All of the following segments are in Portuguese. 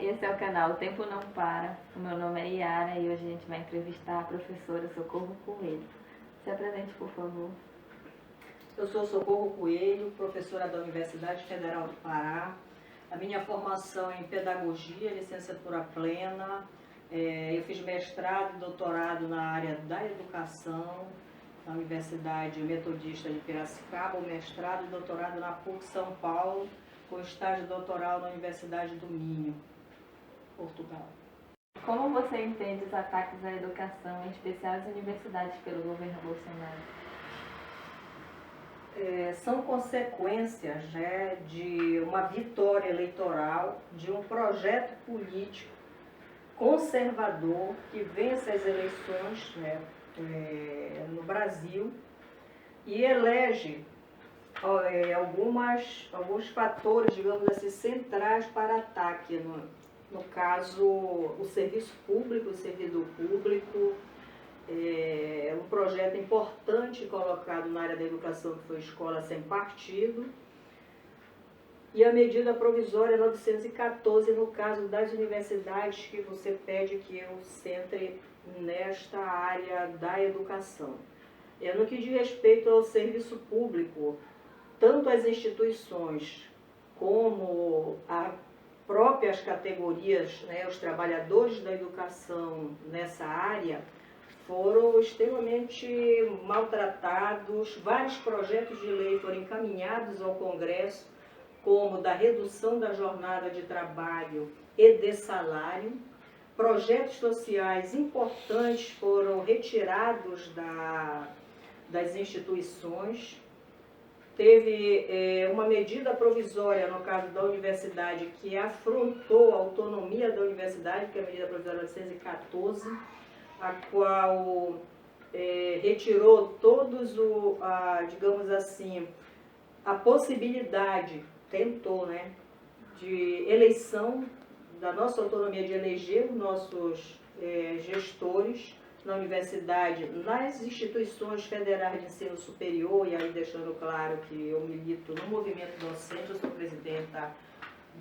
esse é o canal O Tempo Não Para. O meu nome é Yara e hoje a gente vai entrevistar a professora Socorro Coelho. Se apresente, por favor. Eu sou Socorro Coelho, professora da Universidade Federal do Pará. A minha formação é em Pedagogia, licenciatura plena. Eu fiz mestrado e doutorado na área da educação, na Universidade Metodista de Piracicaba, mestrado e doutorado na PUC São Paulo, com estágio doutoral na Universidade do Minho, Portugal. Como você entende os ataques à educação, em especial às universidades, pelo governo Bolsonaro? São consequências, né, de uma vitória eleitoral, de um projeto político conservador que vence as eleições, né, no Brasil e elege alguns fatores, digamos assim, centrais para ataque. No caso, o serviço público, o servidor público. Um projeto importante colocado na área da educação, que foi Escola Sem Partido, e a medida provisória 914, no caso das universidades, que você pede que eu centre nesta área da educação. No que diz respeito ao serviço público, tanto as instituições como as próprias categorias, né, os trabalhadores da educação nessa área, foram extremamente maltratados. Vários projetos de lei foram encaminhados ao Congresso, como da redução da jornada de trabalho e de salário. Projetos sociais importantes foram retirados das instituições. Teve uma medida provisória, no caso da universidade, que afrontou a autonomia da universidade, que é a medida provisória 914, a qual retirou todos digamos assim, a possibilidade, tentou, né, de eleição, da nossa autonomia de eleger os nossos gestores na universidade, nas instituições federais de ensino superior, e aí deixando claro que eu milito no movimento docente, eu sou presidenta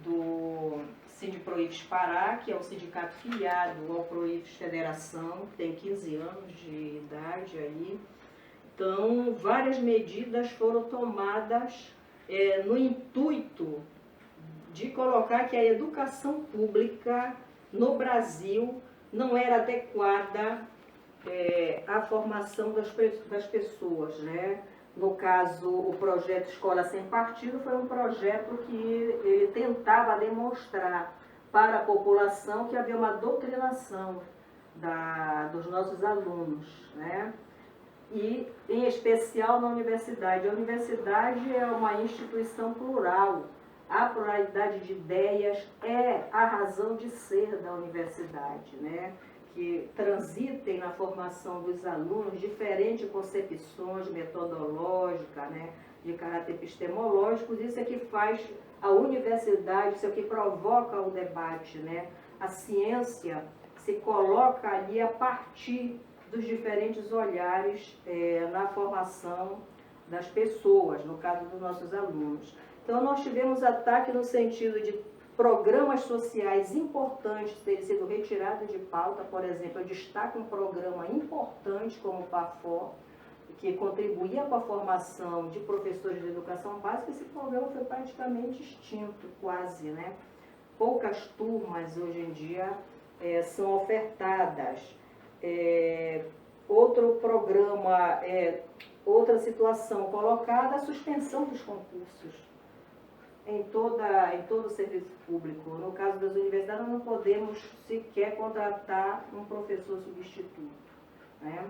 do Sindiproifes Pará, que é um sindicato filiado ao Proifes Federação, que tem 15 anos de idade aí. Então, várias medidas foram tomadas no intuito de colocar que a educação pública no Brasil não era adequada à formação das pessoas, né? No caso, o projeto Escola Sem Partido foi um projeto que ele tentava demonstrar para a população que havia uma doutrinação dos nossos alunos, né? E, em especial, na universidade. A universidade é uma instituição plural. A pluralidade de ideias é a razão de ser da universidade, né? Que transitem na formação dos alunos diferentes concepções metodológicas, né, de caráter epistemológico. Isso é que faz a universidade, isso é que provoca o debate, né? A ciência se coloca ali a partir dos diferentes olhares na formação das pessoas, no caso dos nossos alunos. Então, nós tivemos ataque no sentido de programas sociais importantes terem sido retirados de pauta. Por exemplo, eu destaco um programa importante como o PAFOR, que contribuía com a formação de professores de educação básica. Esse programa foi praticamente extinto, quase, né? Poucas turmas hoje em dia são ofertadas. Outro programa, outra situação colocada, a suspensão dos concursos em todo o serviço público. No caso das universidades, nós não podemos sequer contratar um professor substituto, né?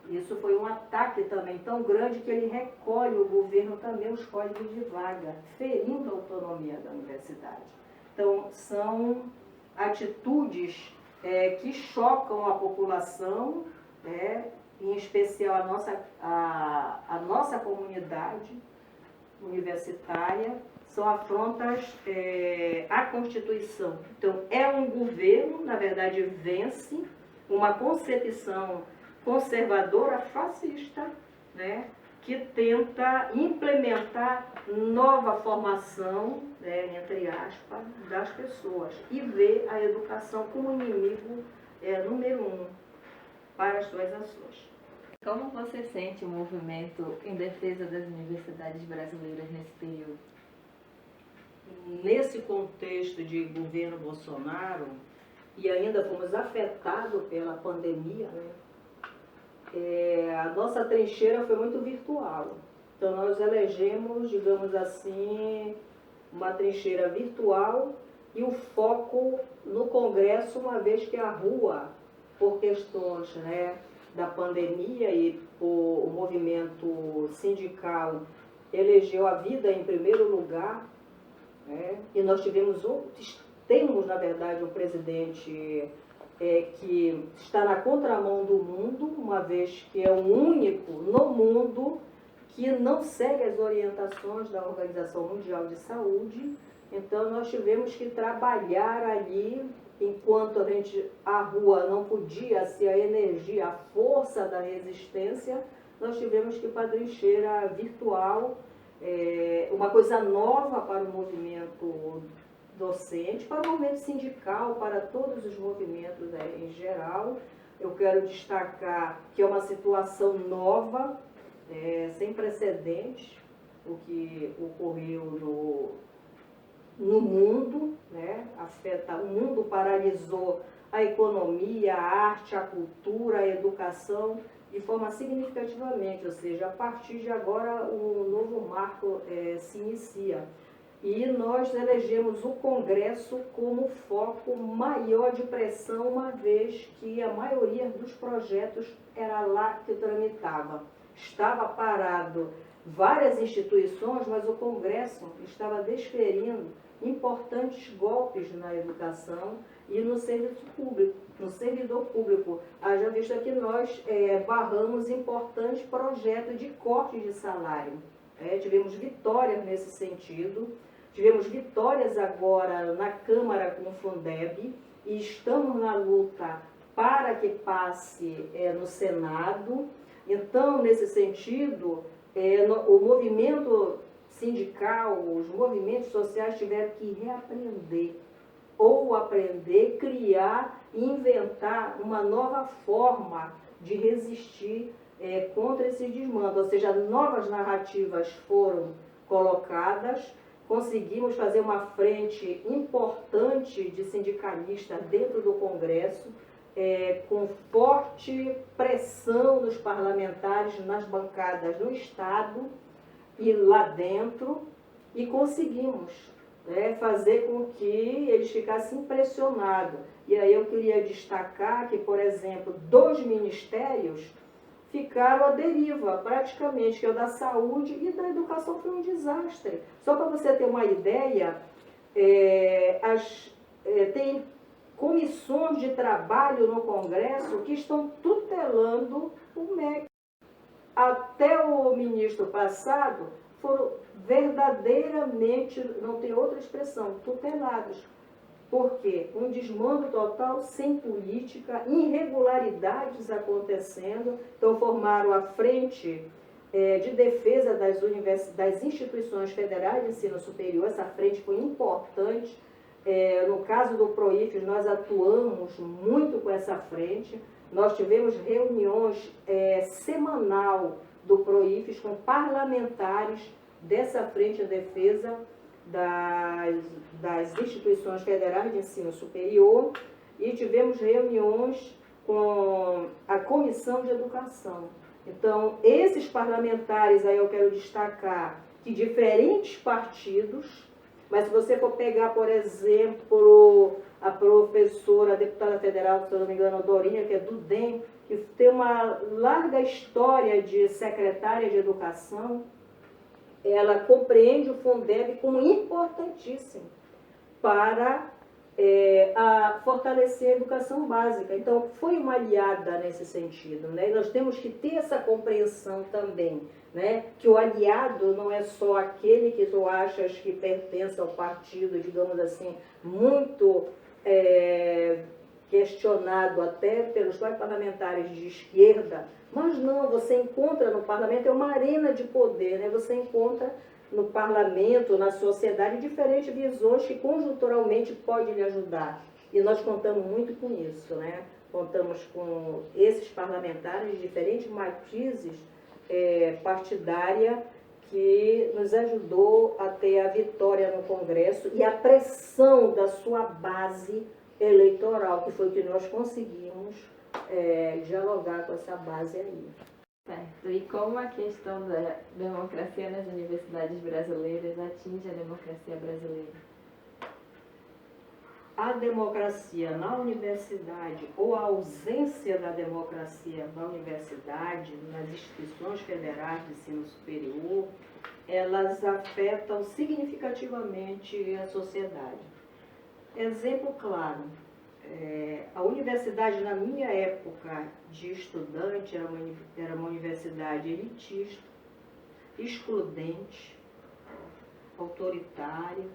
Isso foi um ataque também tão grande que ele recolhe, o governo também, os códigos de vaga, ferindo a autonomia da universidade. Então, são atitudes que chocam a população, em especial a nossa comunidade universitária. São afrontas à Constituição. Então, é um governo, na verdade, vence uma concepção conservadora, fascista, né, que tenta implementar nova formação, entre aspas, das pessoas e vê a educação como inimigo número 1 para as suas ações. Como você sente o movimento em defesa das universidades brasileiras nesse período? Nesse contexto de governo Bolsonaro, e ainda fomos afetados pela pandemia, né? A nossa trincheira foi muito virtual. Então nós elegemos, digamos assim, uma trincheira virtual e o foco no Congresso, uma vez que a rua, por questões, né, da pandemia e por o movimento sindical, elegeu a vida em primeiro lugar, né? E nós temos, na verdade, um presidente que está na contramão do mundo, uma vez que é o único no mundo que não segue as orientações da Organização Mundial de Saúde. Então nós tivemos que trabalhar ali, enquanto a rua não podia ser a energia, a força da resistência, nós tivemos que ir para a trincheira virtual, uma coisa nova para o movimento docente, para o movimento sindical, para todos os movimentos em geral. Eu quero destacar que é uma situação nova, sem precedentes, o que ocorreu no mundo, né? O mundo paralisou a economia, a arte, a cultura, a educação de forma significativamente, ou seja, a partir de agora um novo marco se inicia. E nós elegemos o Congresso como foco maior de pressão, uma vez que a maioria dos projetos era lá que tramitava. Estava parado várias instituições, mas o Congresso estava desferindo importantes golpes na educação e no serviço público, no servidor público. Haja vista que nós barramos importantes projetos de corte de salário. Tivemos vitórias nesse sentido, tivemos vitórias agora na Câmara com o Fundeb e estamos na luta para que passe no Senado. Então, nesse sentido, o movimento sindical, os movimentos sociais tiveram que reaprender, ou aprender, criar, inventar uma nova forma de resistir contra esse desmando. Ou seja, novas narrativas foram colocadas, conseguimos fazer uma frente importante de sindicalistas dentro do Congresso, com forte pressão dos parlamentares nas bancadas no Estado e lá dentro, e conseguimos fazer com que eles ficassem impressionados. E aí eu queria destacar que, por exemplo, 2 ministérios ficaram à deriva, praticamente, que é o da saúde e da educação. Foi um desastre. Só para você ter uma ideia, tem comissões de trabalho no Congresso que estão tutelando o MEC. Até o ministro passado, foram verdadeiramente, não tem outra expressão, tutelados. Por quê? Um desmando total, sem política, irregularidades acontecendo. Então formaram a frente de defesa das instituições federais de ensino superior. Essa frente foi importante. No caso do PROIFES, nós atuamos muito com essa frente. Nós tivemos reuniões semanal do PROIFES com parlamentares dessa frente de defesa das instituições federais de ensino superior, e tivemos reuniões com a Comissão de Educação. Então, esses parlamentares, aí eu quero destacar que diferentes partidos, mas se você for pegar, por exemplo, a professora, a deputada federal, se eu não me engano, Dorinha, que é do DEM, que tem uma larga história de secretária de educação, ela compreende o Fundeb como importantíssimo para fortalecer a educação básica. Então, foi uma aliada nesse sentido, né? Nós temos que ter essa compreensão também, né? Que o aliado não é só aquele que tu achas que pertence ao partido, digamos assim, muito questionado até pelos vários parlamentares de esquerda, mas não, você encontra no parlamento, é uma arena de poder, né? Você encontra no parlamento, na sociedade, diferentes visões que conjunturalmente podem lhe ajudar. E nós contamos muito com isso, né? Contamos com esses parlamentares de diferentes matizes partidária que nos ajudou a ter a vitória no Congresso e a pressão da sua base eleitoral, que foi o que nós conseguimos dialogar com essa base aí. Certo. E como a questão da democracia nas universidades brasileiras atinge a democracia brasileira? A democracia na universidade, ou a ausência da democracia na universidade, nas instituições federais de ensino superior, elas afetam significativamente a sociedade. Exemplo claro, a universidade na minha época de estudante era uma universidade elitista, excludente, autoritária,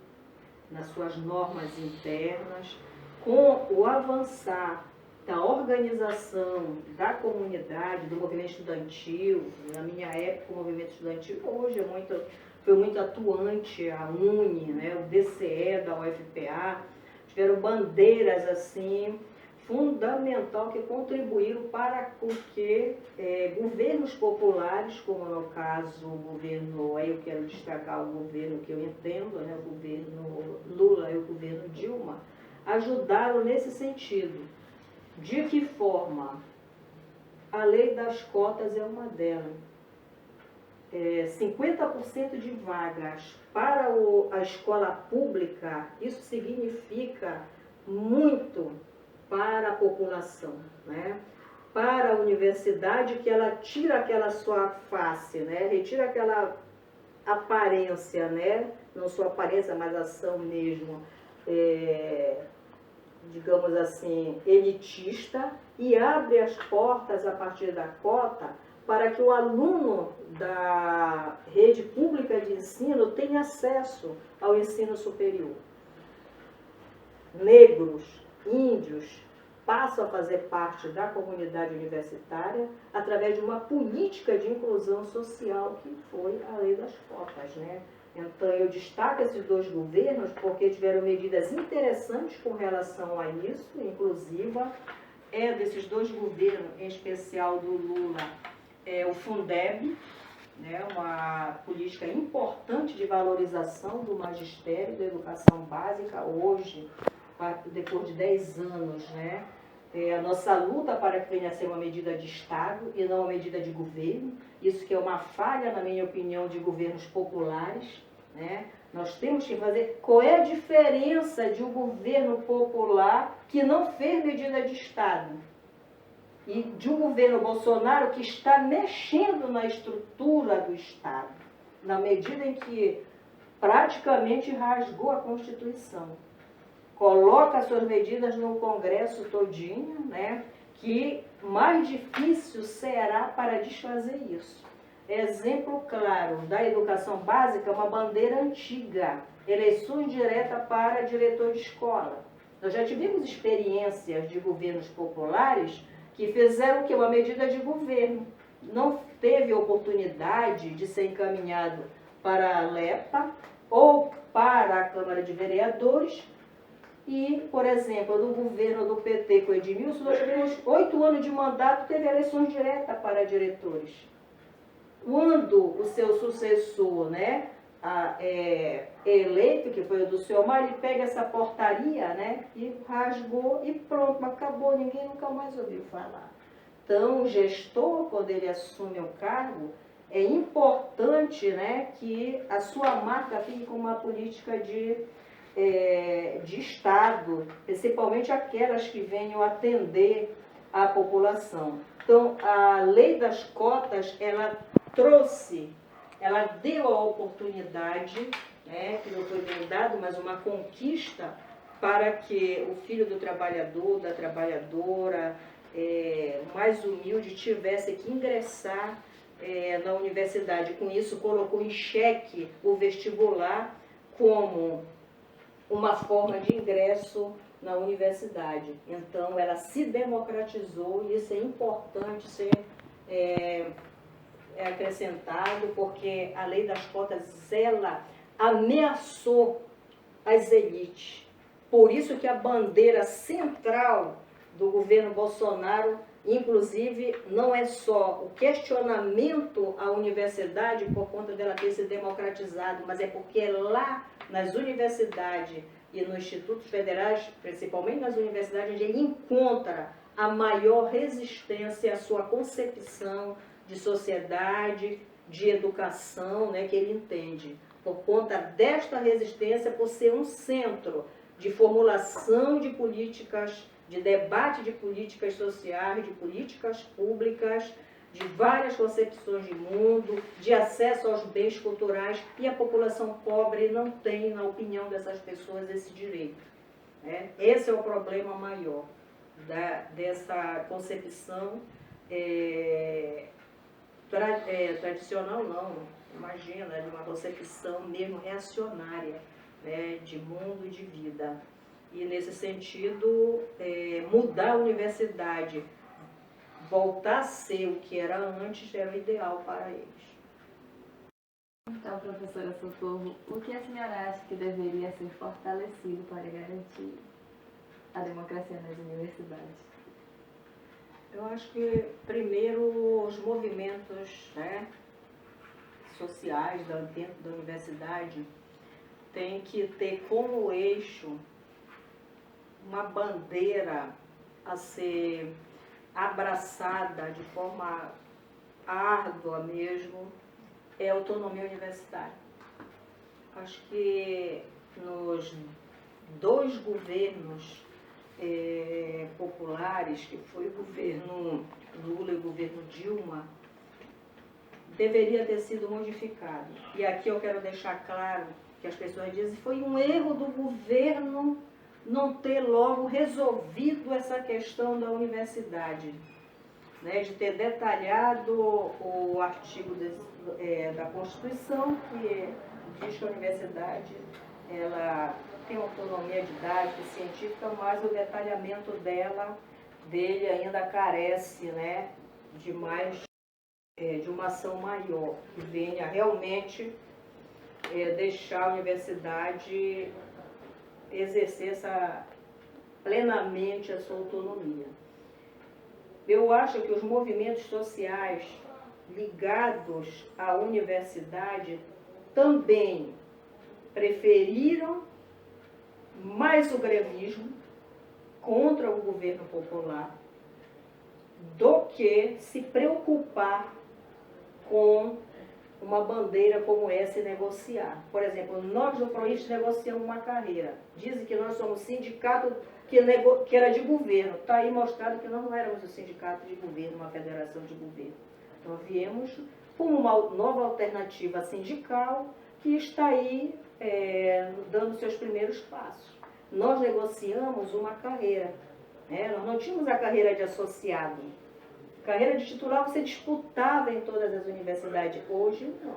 nas suas normas internas. Com o avançar da organização da comunidade, do movimento estudantil, na minha época o movimento estudantil hoje foi muito atuante, a UNE, né, o DCE da UFPA, tiveram bandeiras assim, fundamental, que contribuíram para que governos populares, como no caso o governo, aí eu quero destacar o governo que eu entendo, né, o governo Lula e o governo Dilma, ajudaram nesse sentido. De que forma? A lei das cotas é uma delas. 50% de vagas para a escola pública, isso significa muito para a população, né? Para a universidade, que ela tira aquela sua face, né? Retira aquela aparência, né? Não sua aparência, mas ação mesmo, digamos assim, elitista, e abre as portas a partir da cota para que o aluno da rede pública de ensino tenha acesso ao ensino superior. Negros, índios, passam a fazer parte da comunidade universitária através de uma política de inclusão social que foi a lei das cotas, né? Então eu destaco esses dois governos porque tiveram medidas interessantes com relação a isso, inclusiva desses dois governos, em especial do Lula, o Fundeb, né, uma política importante de valorização do magistério, da educação básica. Hoje, depois de 10 anos, né, a nossa luta para que venha a ser uma medida de Estado e não uma medida de governo, isso que é uma falha, na minha opinião, de governos populares, né? Nós temos que fazer qual é a diferença de um governo popular que não fez medida de Estado e de um governo Bolsonaro que está mexendo na estrutura do Estado, na medida em que praticamente rasgou a Constituição. Coloca suas medidas no Congresso todinho, né, que mais difícil será para desfazer isso. Exemplo claro da educação básica, uma bandeira antiga, eleições diretas para diretor de escola. Nós já tivemos experiências de governos populares que fizeram o quê? Uma medida de governo. Não teve oportunidade de ser encaminhado para a LEPA ou para a Câmara de Vereadores. E, por exemplo, no governo do PT com Edmilson, nós tivemos 8 anos de mandato, teve eleições diretas para diretores. Quando o seu sucessor, né, eleito, que foi o do seu Mar, ele pega essa portaria, né, e rasgou e pronto, acabou, ninguém nunca mais ouviu falar. Então, o gestor, quando ele assume o cargo, é importante, né, que a sua marca fique com uma política de Estado, principalmente aquelas que venham atender a população. Então, a lei das cotas, ela deu a oportunidade, né, que não foi bem dado, mas uma conquista para que o filho do trabalhador, da trabalhadora, mais humilde, tivesse que ingressar na universidade. Com isso, colocou em xeque o vestibular como uma forma de ingresso na universidade. Então, ela se democratizou e isso é importante ser acrescentado, porque a lei das cotas, ela ameaçou as elites. Por isso que a bandeira central do governo Bolsonaro, inclusive, não é só o questionamento à universidade por conta dela ter se democratizado, mas é porque lá nas universidades e nos institutos federais, principalmente nas universidades, onde ele encontra a maior resistência à sua concepção de sociedade, de educação, né, que ele entende. Por conta desta resistência, por ser um centro de formulação de políticas, de debate de políticas sociais, de políticas públicas, de várias concepções de mundo, de acesso aos bens culturais, e a população pobre não tem, na opinião dessas pessoas, esse direito. Esse é o problema maior dessa concepção tradicional, não, imagina, de uma concepção mesmo reacionária, né, de mundo e de vida. E nesse sentido, mudar a universidade, voltar a ser o que era antes, era o ideal para eles. Então, professora Socorro, o que a senhora acha que deveria ser fortalecido para garantir a democracia nas universidades? Eu acho que, primeiro, os movimentos, né, sociais dentro da universidade têm que ter como eixo uma bandeira a ser abraçada de forma árdua mesmo, é a autonomia universitária. Acho que nos dois governos populares, que foi o governo Lula e o governo Dilma, deveria ter sido modificado. E aqui eu quero deixar claro que as pessoas dizem que foi um erro do governo não ter logo resolvido essa questão da universidade, né, de ter detalhado o artigo da Constituição, que diz que a universidade ela tem autonomia didática e científica, mas o detalhamento dele ainda carece, né, de uma ação maior, que venha realmente deixar a universidade exercer plenamente a sua autonomia. Eu acho que os movimentos sociais ligados à universidade também preferiram mais o grevismo contra o governo popular do que se preocupar com uma bandeira como essa e negociar. Por exemplo, nós do PROIST negociamos uma carreira. Dizem que nós somos sindicato que era de governo. Está aí mostrado que nós não éramos um sindicato de governo, uma federação de governo. Nós viemos com uma nova alternativa sindical que está aí dando seus primeiros passos. Nós negociamos uma carreira. Nós não tínhamos a carreira de associado. Carreira de titular você disputava em todas as universidades. Hoje não.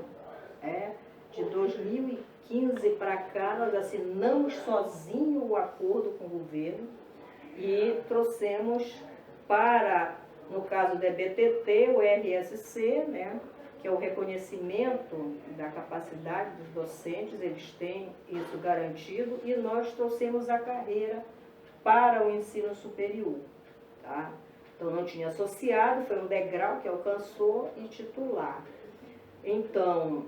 De 2015 para cá, nós assinamos sozinho o acordo com o governo e trouxemos para, no caso da EBTT, o RSC, né, que é o reconhecimento da capacidade dos docentes, eles têm isso garantido, e nós trouxemos a carreira para o ensino superior. Tá? Então, não tinha associado, foi um degrau que alcançou, e titular. Então,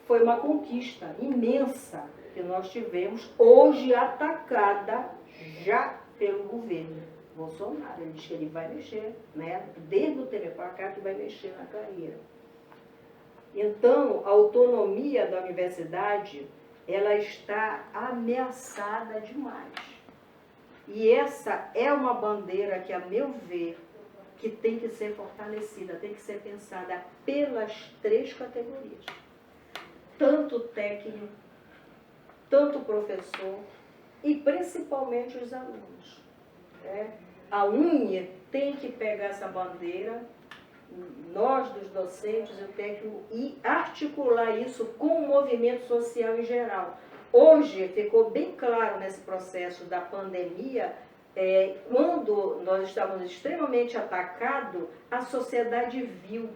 foi uma conquista imensa que nós tivemos, hoje atacada já pelo governo Bolsonaro. Ele diz que ele vai mexer, né, desde o Temer para cá, que vai mexer na carreira. Então, a autonomia da universidade, ela está ameaçada demais. E essa é uma bandeira que, a meu ver, que tem que ser fortalecida, tem que ser pensada pelas três categorias. Tanto técnico, tanto professor e principalmente os alunos. A UNE tem que pegar essa bandeira, nós dos docentes, o técnico, e articular isso com o movimento social em geral. Hoje ficou bem claro nesse processo da pandemia, quando nós estávamos extremamente atacados, a sociedade viu.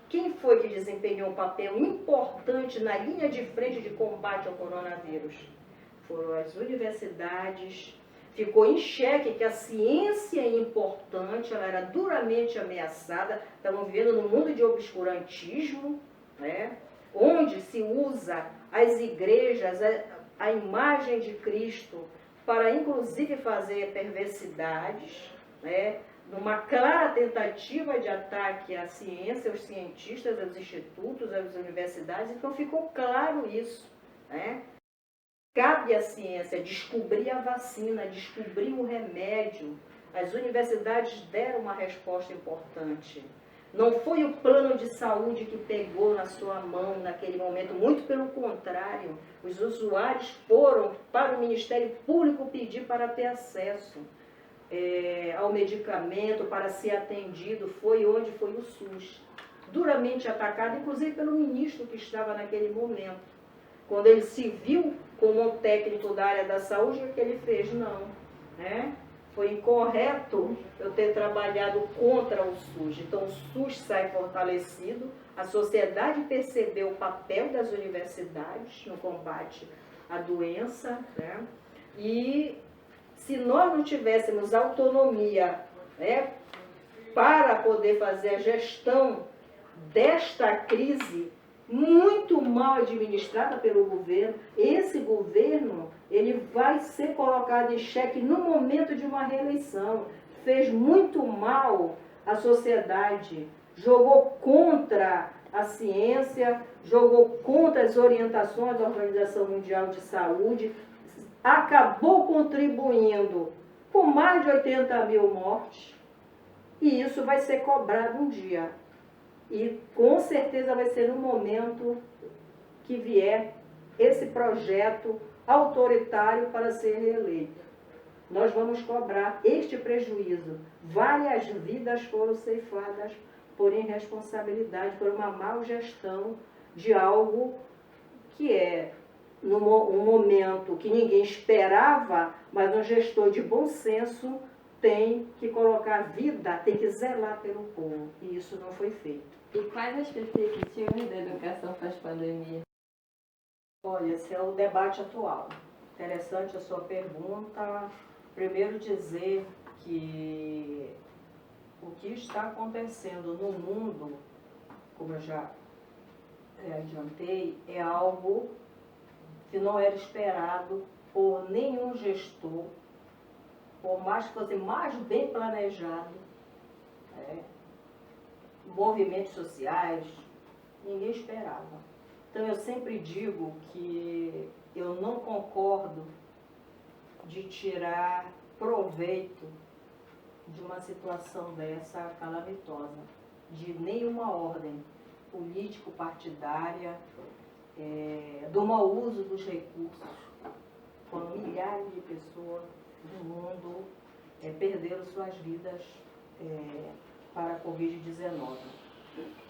Quem foi que desempenhou um papel importante na linha de frente de combate ao coronavírus? Foram as universidades. Ficou em xeque que a ciência é importante, ela era duramente ameaçada. Estamos vivendo num mundo de obscurantismo, né? Onde se usa as igrejas, a imagem de Cristo, para inclusive fazer perversidades, né? Numa clara tentativa de ataque à ciência, aos cientistas, aos institutos, às universidades. Então ficou claro isso, né? Cabe à ciência descobrir a vacina, descobrir o remédio. As universidades deram uma resposta importante. Não foi o plano de saúde que pegou na sua mão naquele momento, muito pelo contrário. Os usuários foram para o Ministério Público pedir para ter acesso ao medicamento, para ser atendido. Foi onde foi o SUS. Duramente atacado, inclusive pelo ministro que estava naquele momento. Quando ele se viu como um técnico da área da saúde, o que ele fez? Não, né? Foi incorreto eu ter trabalhado contra o SUS. Então o SUS sai fortalecido, a sociedade percebeu o papel das universidades no combate à doença, né? E se nós não tivéssemos autonomia, né, para poder fazer a gestão desta crise, muito mal administrada pelo governo, esse governo ele vai ser colocado em xeque no momento de uma reeleição. Fez muito mal à sociedade, jogou contra a ciência, jogou contra as orientações da Organização Mundial de Saúde, acabou contribuindo com mais de 80 mil mortes, e isso vai ser cobrado um dia. E com certeza vai ser no momento que vier esse projeto autoritário para ser reeleito. Nós vamos cobrar este prejuízo. Várias vidas foram ceifadas por irresponsabilidade, por uma má gestão de algo que é um momento que ninguém esperava, mas um gestor de bom senso tem que colocar vida, tem que zelar pelo povo. E isso não foi feito. E quais as perspectivas da educação pós-pandemia? Olha, esse é o debate atual. Interessante a sua pergunta. Primeiro dizer que o que está acontecendo no mundo, como eu já adiantei, é algo que não era esperado por nenhum gestor, por mais que fosse mais bem planejado, movimentos sociais, ninguém esperava. Então eu sempre digo que eu não concordo de tirar proveito de uma situação dessa calamitosa, de nenhuma ordem político-partidária, do mau uso dos recursos, quando milhares de pessoas do mundo perderam suas vidas para a Covid-19.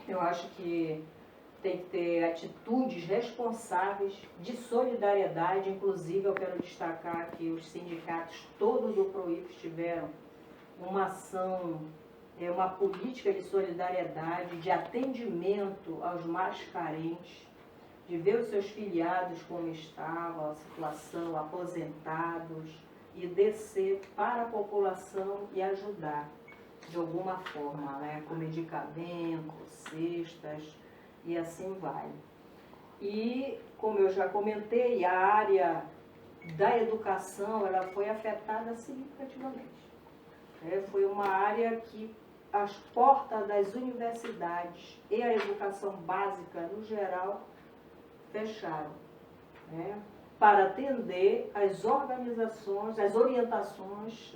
Eu acho que tem que ter atitudes responsáveis de solidariedade. Inclusive, eu quero destacar que os sindicatos todos do PROIPS tiveram uma ação, uma política de solidariedade, de atendimento aos mais carentes, de ver os seus filiados como estavam, a situação, aposentados, e descer para a população e ajudar de alguma forma, né, com medicamentos, cestas, e assim vai. E, como eu já comentei, a área da educação ela foi afetada significativamente. Foi uma área que as portas das universidades e a educação básica, no geral, fecharam, para atender as organizações, as orientações,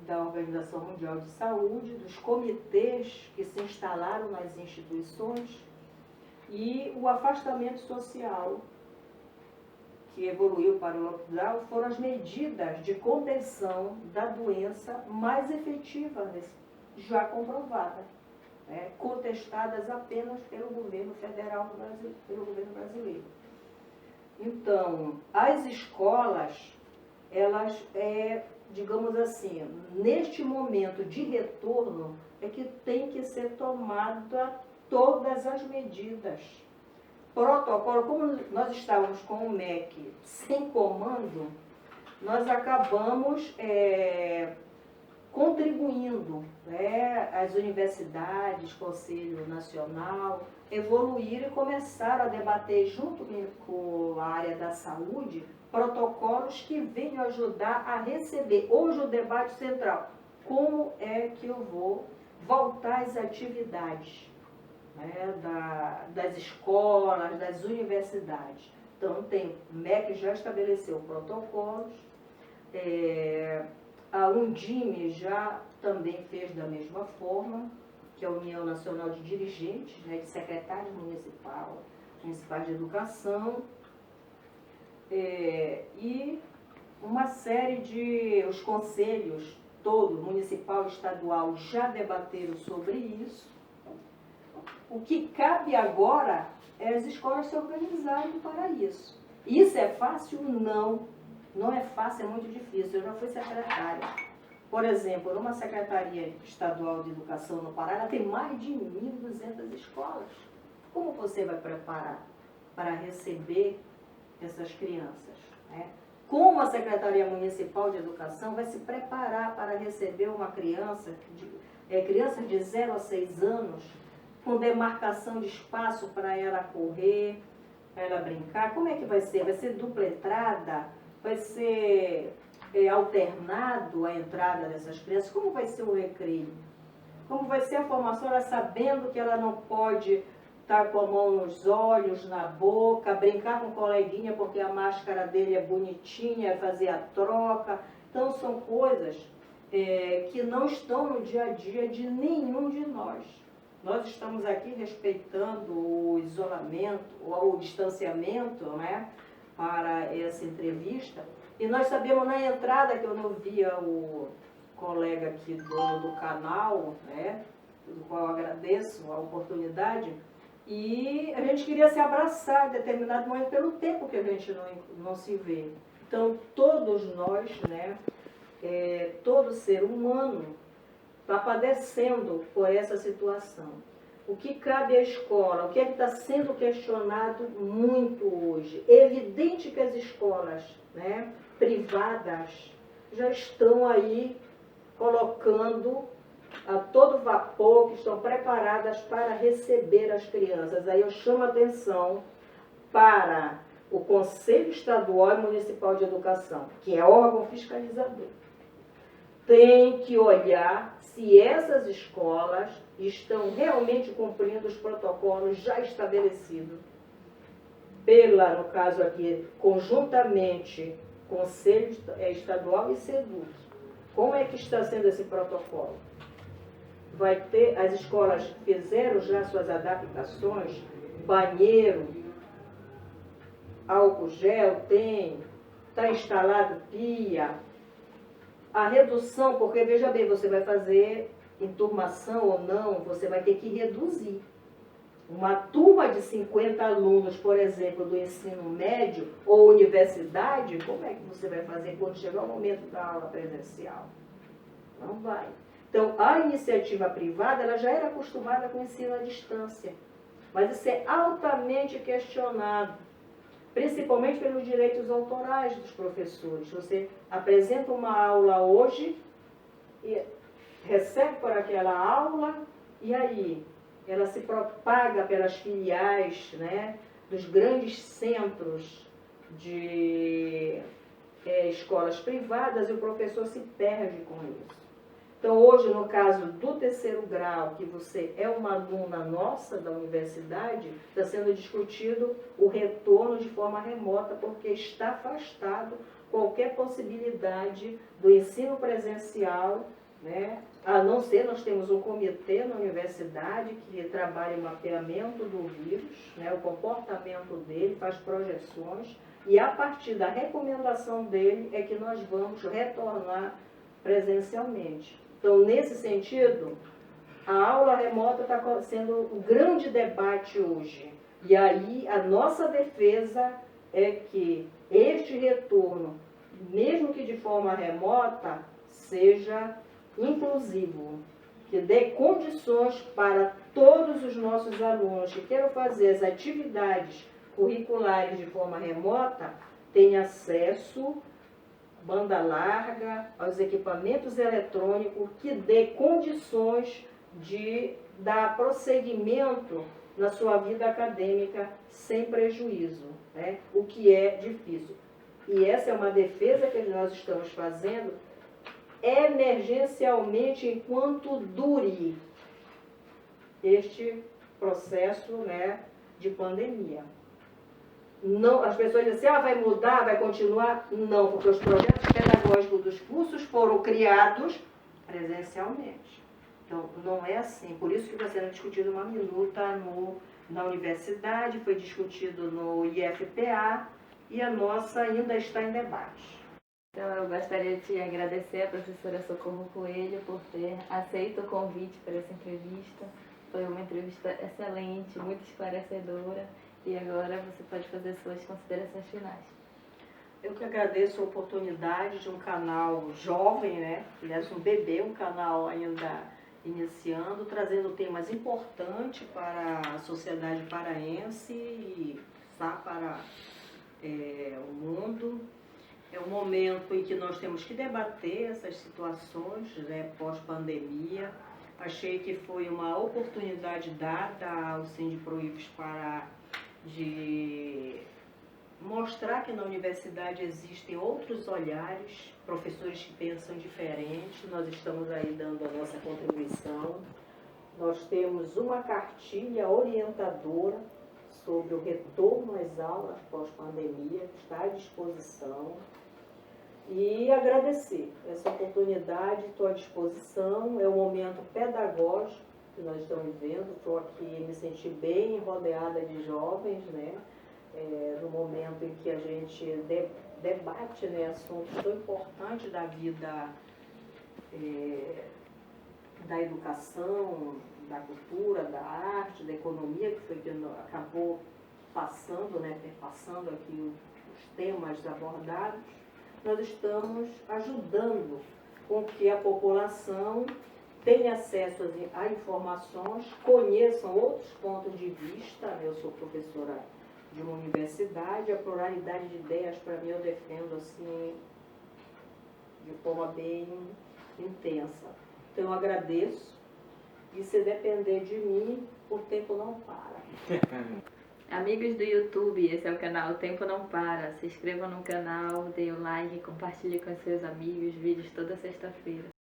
da Organização Mundial de Saúde, dos comitês que se instalaram nas instituições, e o afastamento social que evoluiu para o lockdown foram as medidas de contenção da doença mais efetivas, já comprovadas. né, contestadas apenas pelo governo federal, pelo governo brasileiro. Então, as escolas, elas, digamos assim, neste momento de retorno, é que tem que ser tomada todas as medidas. Protocolo, como nós estávamos com o MEC sem comando, nós acabamos contribuindo, né, as universidades, Conselho Nacional, evoluir e começaram a debater junto com a área da saúde protocolos que venham ajudar a receber. Hoje o debate central, como é que eu vou voltar às atividades, né, das escolas, das universidades. Então o MEC já estabeleceu protocolos, a Undime já também fez da mesma forma, que é a União Nacional de Dirigentes, né, de secretários municipais de educação, e uma série de, os conselhos todos, municipal e estadual, já debateram sobre isso. O que cabe agora é as escolas se organizarem para isso. Isso é fácil? Não. Não é fácil, é muito difícil. Eu já fui secretária. Por exemplo, numa Secretaria Estadual de Educação no Pará, ela tem mais de 1.200 escolas. Como você vai preparar para receber essas crianças, né? Como a Secretaria Municipal de Educação vai se preparar para receber uma criança de 0 a 6 anos, com demarcação de espaço para ela correr, para ela brincar? Como é que vai ser? Vai ser dupla entrada? Vai ser alternado a entrada dessas crianças? Como vai ser o recreio? Como vai ser a formação, ela sabendo que ela não pode estar com a mão nos olhos, na boca, brincar com o coleguinha porque a máscara dele é bonitinha, fazer a troca? Então são coisas que não estão no dia a dia de nenhum de nós. Nós estamos aqui respeitando o isolamento, ou o distanciamento, né, para essa entrevista, e nós sabemos na entrada, que eu não via o colega aqui do canal, né, do qual eu agradeço a oportunidade, e a gente queria se abraçar em determinado momento pelo tempo que a gente não se vê. Então, todos nós, né, todo ser humano está padecendo por essa situação. O que cabe à escola? O que é que está sendo questionado muito hoje? É evidente que as escolas, né, privadas já estão aí colocando a todo vapor, que estão preparadas para receber as crianças. Aí eu chamo a atenção para o Conselho Estadual e Municipal de Educação, que é órgão fiscalizador. Tem que olhar se essas escolas estão realmente cumprindo os protocolos já estabelecidos no caso aqui, conjuntamente, Conselho Estadual e SEDUC. Como é que está sendo esse protocolo? As escolas fizeram já suas adaptações, banheiro, álcool gel está instalado pia. A redução, porque veja bem, você vai fazer enturmação ou não, você vai ter que reduzir. Uma turma de 50 alunos, por exemplo, do ensino médio ou universidade, como é que você vai fazer quando chegar o momento da aula presencial? Não vai. Então, a iniciativa privada, ela já era acostumada com o ensino à distância, mas isso é altamente questionado, principalmente pelos direitos autorais dos professores. Você apresenta uma aula hoje, e recebe por aquela aula, e aí ela se propaga pelas filiais, né, dos grandes centros de escolas privadas, e o professor se perde com isso. Então, hoje, no caso do terceiro grau, que você é uma aluna nossa da universidade, está sendo discutido o retorno de forma remota, porque está afastado qualquer possibilidade do ensino presencial, né? A não ser, nós temos um comitê na universidade que trabalha o mapeamento do vírus, né, o comportamento dele, faz projeções, e a partir da recomendação dele é que nós vamos retornar presencialmente. Então, nesse sentido, A aula remota está sendo um grande debate hoje. E aí a nossa defesa é que este retorno, mesmo que de forma remota, seja inclusivo, que dê condições para todos os nossos alunos que queiram fazer as atividades curriculares de forma remota, tenham acesso, banda larga, aos equipamentos eletrônicos, que dê condições de dar prosseguimento na sua vida acadêmica sem prejuízo, né? O que é difícil. E essa é uma defesa que nós estamos fazendo emergencialmente enquanto dure este processo, né, de pandemia. Não, as pessoas dizem assim, vai mudar, vai continuar? Não, porque os projetos pedagógicos dos cursos foram criados presencialmente. Então, não é assim. Por isso que está sendo discutido uma minuta na universidade, foi discutido no IFPA e a nossa ainda está em debate. Então, eu gostaria de agradecer a professora Socorro Coelho por ter aceito o convite para essa entrevista. Foi uma entrevista excelente, muito esclarecedora. E agora você pode fazer suas considerações finais. Eu que agradeço a oportunidade de um canal jovem, né? Aliás, um bebê, um canal ainda iniciando, trazendo temas importantes para a sociedade paraense e para o mundo. É um momento em que nós temos que debater essas situações, né, pós-pandemia. Achei que foi uma oportunidade dada ao Sindipro-IFES de mostrar que na universidade existem outros olhares, professores que pensam diferente. Nós estamos aí dando a nossa contribuição. Nós temos uma cartilha orientadora sobre o retorno às aulas pós-pandemia, que está à disposição. E agradecer essa oportunidade, estou à disposição, é um momento pedagógico que nós estamos vivendo, estou aqui me senti bem rodeada de jovens, né? No momento em que a gente debate, né, assuntos tão importantes da vida, da educação, da cultura, da arte, da economia, que foi que acabou passando, né, perpassando aqui os temas abordados. Nós estamos ajudando com que a população tenha acesso a informações, conheçam outros pontos de vista. Eu sou professora de uma universidade, a pluralidade de ideias, para mim, eu defendo assim, de forma bem intensa. Então, eu agradeço, e se depender de mim, o tempo não para. Amigos do YouTube, esse é o canal O Tempo Não Para. Se inscrevam no canal, deem o like, compartilhe com seus amigos, vídeos toda sexta-feira.